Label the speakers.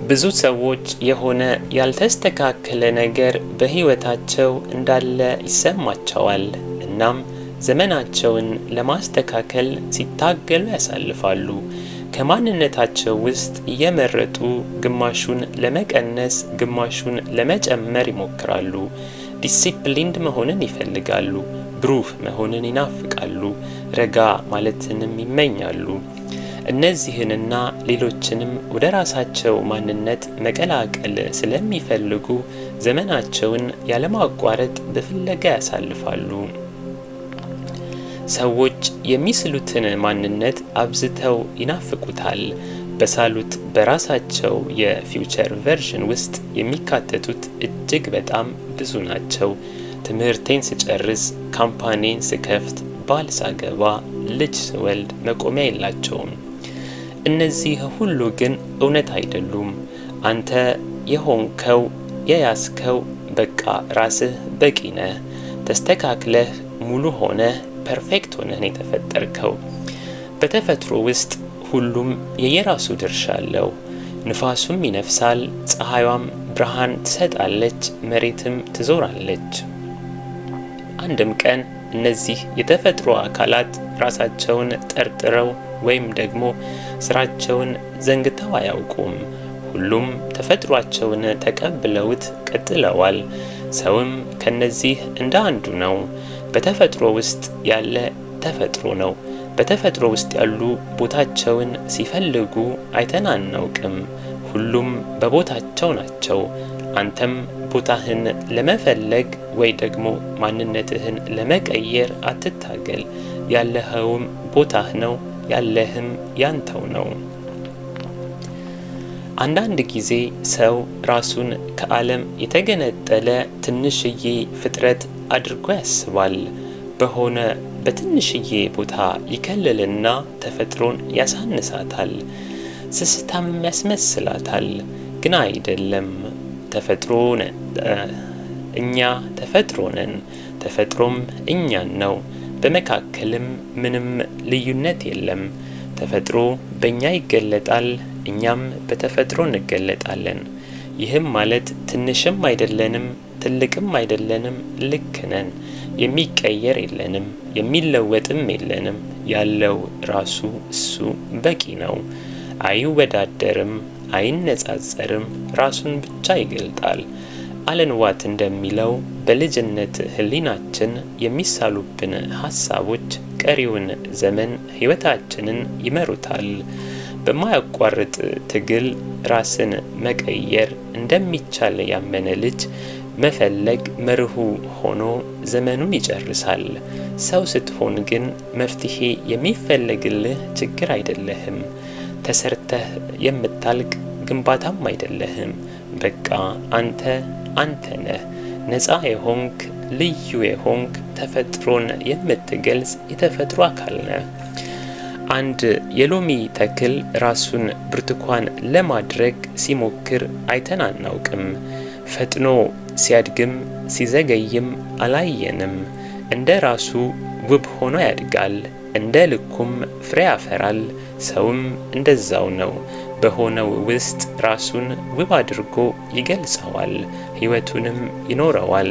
Speaker 1: ብዙ ሰዎች የሆነ ያልተስተካከለ ነገር በህይወታቸው እንዳለ ይሰማቸዋል። እናም ዘመናቸውን ለማስተካከል ሲታገሉ ያሳልፋሉ። ከማንነታቸው ውስጥ እየመረጡ ግማሹን ለመቀነስ፣ ግማሹን ለመጨመር ይሞክራሉ። ዲሲፕሊንድ መሆንን ይፈልጋሉ። ብሩህ መሆንን ይናፍቃሉ። ረጋ ማለትንም ይመኛሉ። እነዚህንና ሌሎችንም ወደ ራሳቸው ማንነት መቀላቀል ስለሚፈልጉ ዘመናቸውን ያለማቋረጥ በፍለጋ ያሳልፋሉ። ሰዎች የሚስሉትን ማንነት አብዝተው ይናፍቁታል። በሳሉት በራሳቸው የፊውቸር ቨርዥን ውስጥ የሚካተቱት እጅግ በጣም ብዙ ናቸው። ትምህርቴን ስጨርስ፣ ካምፓኒን ስከፍት፣ ባል ሳገባ፣ ልጅ ስወልድ መቆሚያ የላቸውም። እነዚህ ሁሉ ግን እውነት አይደሉም። አንተ የሆንከው የያዝከው በቃ ራስህ በቂ ነህ። ተስተካክለህ ሙሉ ሆነህ ፐርፌክት ሆነህ የተፈጠርከው። በተፈጥሮ ውስጥ ሁሉም የየራሱ ድርሻ አለው። ንፋሱም ይነፍሳል፣ ፀሐይዋም ብርሃን ትሰጣለች፣ መሬትም ትዞራለች። አንድም ቀን እነዚህ የተፈጥሮ አካላት ራሳቸውን ጠርጥረው ወይም ደግሞ ስራቸውን ዘንግተው አያውቁም። ሁሉም ተፈጥሯቸውን ተቀብለውት ቀጥለዋል። ሰውም ከነዚህ እንደ አንዱ ነው። በተፈጥሮ ውስጥ ያለ ተፈጥሮ ነው። በተፈጥሮ ውስጥ ያሉ ቦታቸውን ሲፈልጉ አይተን አናውቅም። ሁሉም በቦታቸው ናቸው። አንተም ቦታህን ለመፈለግ ወይ ደግሞ ማንነትህን ለመቀየር አትታገል። ያለኸውም ቦታህ ነው፣ ያለህም ያንተው ነው። አንዳንድ ጊዜ ሰው ራሱን ከዓለም የተገነጠለ ትንሽዬ ፍጥረት አድርጎ ያስባል። በሆነ በትንሽዬ ቦታ ይከልልና ተፈጥሮን ያሳንሳታል፣ ስስታም ያስመስላታል። ግን አይደለም። እኛ ተፈጥሮ ነን፣ ተፈጥሮም እኛን ነው። በመካከልም ምንም ልዩነት የለም። ተፈጥሮ በእኛ ይገለጣል፣ እኛም በተፈጥሮ እንገለጣለን። ይህም ማለት ትንሽም አይደለንም፣ ትልቅም አይደለንም፣ ልክ ነን። የሚቀየር የለንም፣ የሚለወጥም የለንም። ያለው ራሱ እሱ በቂ ነው። አይወዳደርም፣ አይነጻጸርም፣ ራሱን ብቻ ይገልጣል። አለን ዋት እንደሚለው በልጅነት ህሊናችን የሚሳሉብን ሐሳቦች ቀሪውን ዘመን ህይወታችንን ይመሩታል። በማያቋርጥ ትግል ራስን መቀየር እንደሚቻል ያመነ ልጅ መፈለግ መርሁ ሆኖ ዘመኑን ይጨርሳል። ሰው ስትሆን ግን መፍትሄ የሚፈለግልህ ችግር አይደለህም። ተሰርተህ የምታልቅ ግንባታም አይደለህም። በቃ አንተ ነህ። ነፃ የሆንክ ልዩ የሆንክ ተፈጥሮን የምትገልጽ የተፈጥሮ አካል ነህ። አንድ የሎሚ ተክል ራሱን ብርቱካን ለማድረግ ሲሞክር አይተን አናውቅም። ፈጥኖ ሲያድግም ሲዘገይም አላየንም። እንደ ራሱ ውብ ሆኖ ያድጋል፣ እንደ ልኩም ፍሬ ያፈራል። ሰውም እንደዛው ነው። በሆነው ውስጥ ራሱን ውብ አድርጎ ይገልጸዋል፣ ህይወቱንም ይኖረዋል።